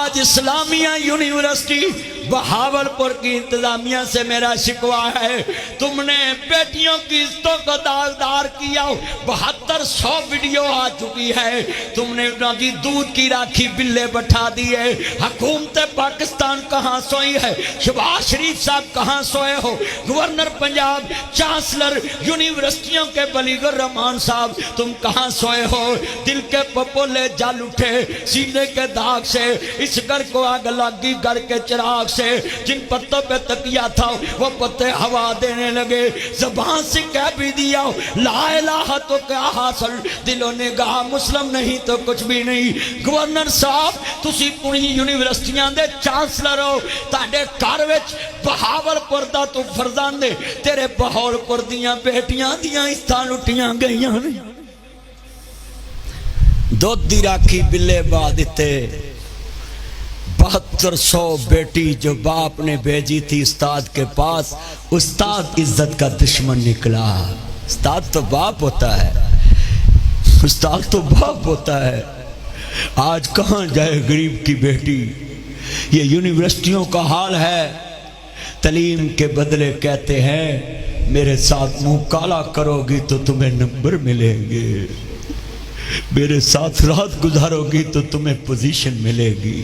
آج اسلامیہ یونیورسٹی بہاولپور کی انتظامیہ سے میرا شکوہ ہے، تم نے بیٹیوں کی عزتوں کو داغدار کیا۔ 7200 ویڈیو آ چکی ہے، تم نے جی دودھ کی راکھی بلے بٹھا دیے۔ حکومت پاکستان کہاں سوئی ہے؟ شہباز شریف صاحب کہاں سوئے ہو؟ گورنر پنجاب، چانسلر یونیورسٹیوں کے بلیغ الرحمان صاحب تم کہاں سوئے ہو؟ دل کے پپولے جل اٹھے سینے کے داغ سے، اس گھر کو آگ لگی گھر کے چراغ سے، جن پتوں پہ تکیا تھا وہ پتے ہوا دینے لگے۔ زبان سے کہہ بھی دیا لا الہ تو کیا حاصل، دلوں نے کہا مسلم نہیں تو کچھ بھی نہیں۔ گورنر صاحب تسی پوری یونیورسٹیاں دے چانسلر ہو، تاڑے گھر وچ بہاولپور دا تو فرزند دے، تیرے بہاولپور دیاں بیٹیاں دیاں عزتاں لٹیاں گئیاں نہیں۔ دودھ دی راکھی بلے با دیتے۔ 7200 بیٹی جو باپ نے بھیجی تھی استاد کے پاس، استاد عزت کا دشمن نکلا۔ استاد تو باپ ہوتا ہے، استاد تو باپ ہوتا ہے۔ آج کہاں جائے غریب کی بیٹی؟ یہ یونیورسٹیوں کا حال ہے۔ تعلیم کے بدلے کہتے ہیں میرے ساتھ منہ کالا کرو گی تو تمہیں نمبر ملیں گے، میرے ساتھ رات گزارو گی تو تمہیں پوزیشن ملے گی۔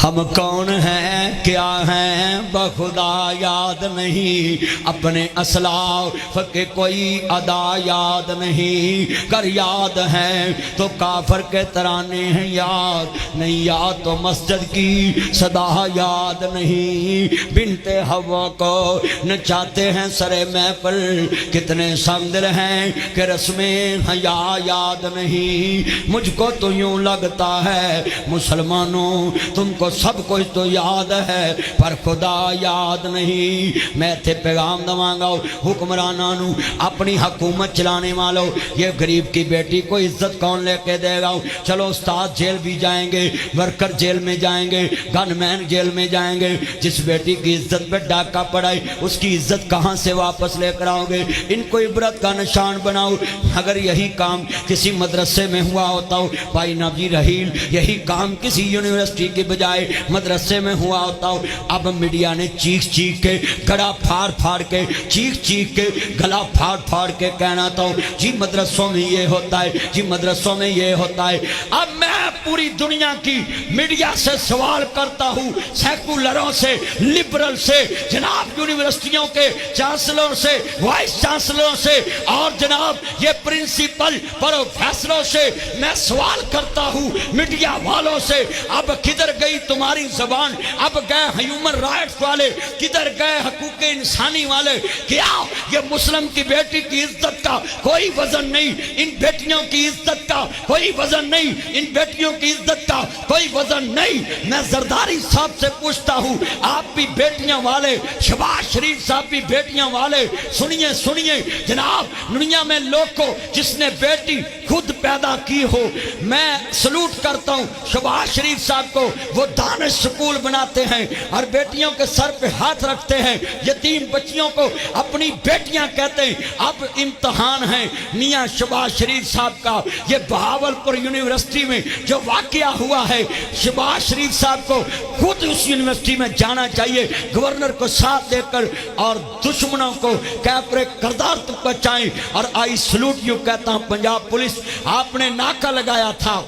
ہم کون ہیں کیا ہیں بخدا یاد نہیں، اپنے اسلاف کے کوئی ادا یاد نہیں، گر یاد ہیں تو کافر کے ترانے ہیں یاد نہیں، یاد تو مسجد کی صدا یاد نہیں۔ بنت حوا کو نچاتے ہیں سر محفل، کتنے سمندر ہیں کہ رسمیں حیا یاد نہیں۔ مجھ کو تو یوں لگتا ہے مسلمانوں تم کو سب کچھ تو یاد ہے پر خدا یاد نہیں۔ میں تھے پیغام دمانگا حکمرانوں نو، اپنی حکومت چلانے والوں، یہ غریب کی بیٹی کو عزت کون لے کے دے گا؟ چلو استاد جیل بھی جائیں گے، ورکر جیل میں جائیں گے، گن مین جیل میں جائیں گے۔ جس بیٹی کی عزت پہ ڈاکہ پڑائی اس کی عزت کہاں سے واپس لے کر آؤ گے؟ ان کو عبرت کا نشان بناؤ۔ اگر یہی کام کسی مدرسے میں ہوا ہوتا ہو بھائی نبی رحیل، یہی کام کسی یونیورسٹی کی بجائے مدرسے میں ہوا ہوتا ہو، اب میڈیا نے چیخ چیخ کے گڑا پھاڑ پھاڑ کے چیخ چیخ کے گلا پھاڑ پھاڑ کے کہنا تھا جی مدرسوں میں یہ ہوتا ہے، جی مدرسوں میں یہ ہوتا ہے۔ اب میں پوری دنیا کی میڈیا سے سوال کرتا ہوں، سیکولروں سے، لبرل سے، جناب یونیورسٹیوں کے چانسلر سے، وائس چانسلروں سے، اور جناب یہ پرنسپل پروفیسروں سے میں سوال کرتا ہوں، میڈیا والوں سے، اب کدھر گئی تمہاری زبان؟ اب گئے ہیومن رائٹس والے، کدھر گئے حقوق انسانی والے؟ کیا یہ مسلم کی بیٹی کی عزت کا کوئی وزن نہیں؟ ان بیٹیوں کی عزت کا کوئی وزن نہیں؟ ان بیٹیوں کی عزت کا کوئی وزن نہیں؟ میں زرداری صاحب سے پوچھتا ہوں، آپ بھی بیٹیاں والے، شہباز شریف صاحب بھی بیٹیاں والے، سنیے سنیے جناب، دنیا میں لوگ کو جس نے بیٹی خود پیدا کی ہو، میں سلوٹ کرتا ہوں شہباز شریف صاحب کو۔ وہ دانش سکول بناتے ہیں اور بیٹیوں کے سر پہ ہاتھ رکھتے ہیں، یتیم بچیوں کو اپنی بیٹیاں کہتے ہیں۔ اب امتحان ہے میاں شہباز شریف صاحب کا، یہ بہاولپور یونیورسٹی میں جو واقعہ ہوا ہے، شہباز شریف صاحب کو خود اس یونیورسٹی میں جانا چاہیے، گورنر کو ساتھ دے کر، اور دشمنوں کو کیپرے کردار تک پہنچائیں۔ اور آئی سلوٹ یوں کہتا ہوں پنجاب پولیس، آپ نے ناکہ لگایا تھا،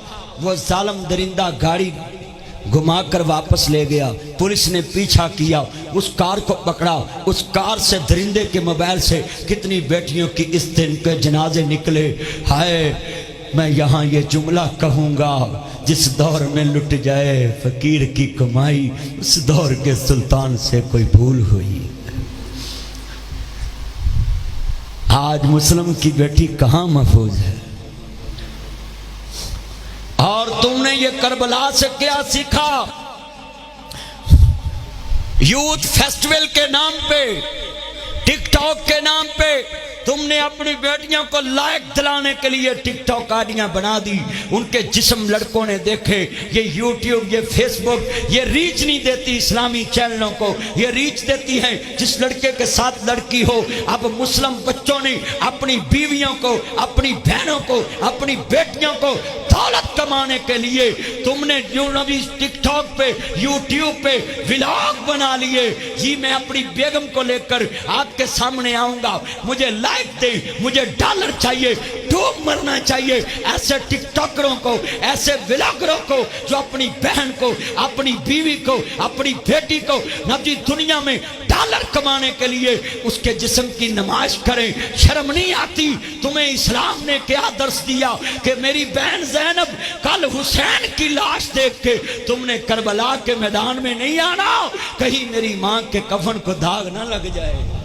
وہ ظالم درندہ گاڑی گھما کر واپس لے گیا، پولیس نے پیچھا کیا، اس کار کو پکڑا، اس کار سے درندے کے موبائل سے کتنی بیٹیوں کی اس دن کے جنازے نکلے۔ ہائے میں یہاں یہ جملہ کہوں گا، جس دور میں لٹ جائے فقیر کی کمائی، اس دور کے سلطان سے کوئی بھول ہوئی۔ آج مسلم کی بیٹی کہاں محفوظ ہے؟ اور تم نے یہ کربلا سے کیا سیکھا؟ یوتھ فیسٹیول کے نام پہ، ٹک ٹاک کے نام پہ تم نے اپنی بیٹیوں کو لائق دلانے کے لیے ٹک ٹاک آڈیاں بنا دی، ان کے جسم لڑکوں نے دیکھے۔ یہ یوٹیوب، یہ فیس بک، یہ ریچ نہیں دیتی اسلامی چینلوں کو، یہ ریچ دیتی ہے جس لڑکے کے ساتھ لڑکی ہو۔ اب مسلم بچوں نے اپنی بیویوں کو، اپنی بہنوں کو، اپنی بیٹیوں کو دولت کمانے کے لیے تم نے جو نبی ٹک ٹاک پہ یوٹیوب پہ ولاگ بنا لیے، جی میں اپنی بیگم کو لے کر آپ کے سامنے آؤں گا، مجھے لائک دے، مجھے ڈالر چاہیے، ڈوب مرنا چاہیے۔ ایسے ٹک ٹاکروں کو، ایسے ولاگروں کو جو اپنی بہن کو، اپنی بیوی کو، اپنی بیٹی کو نبی دنیا میں ڈالر کمانے کے لیے اس کے جسم کی نمائش کریں، شرم نہیں آتی؟ تمہیں اسلام نے کیا درس دیا کہ میری بہن زینب کل حسین کی لاش دیکھ کے تم نے کربلا کے میدان میں نہیں آنا، کہیں میری ماں کے کفن کو داغ نہ لگ جائے۔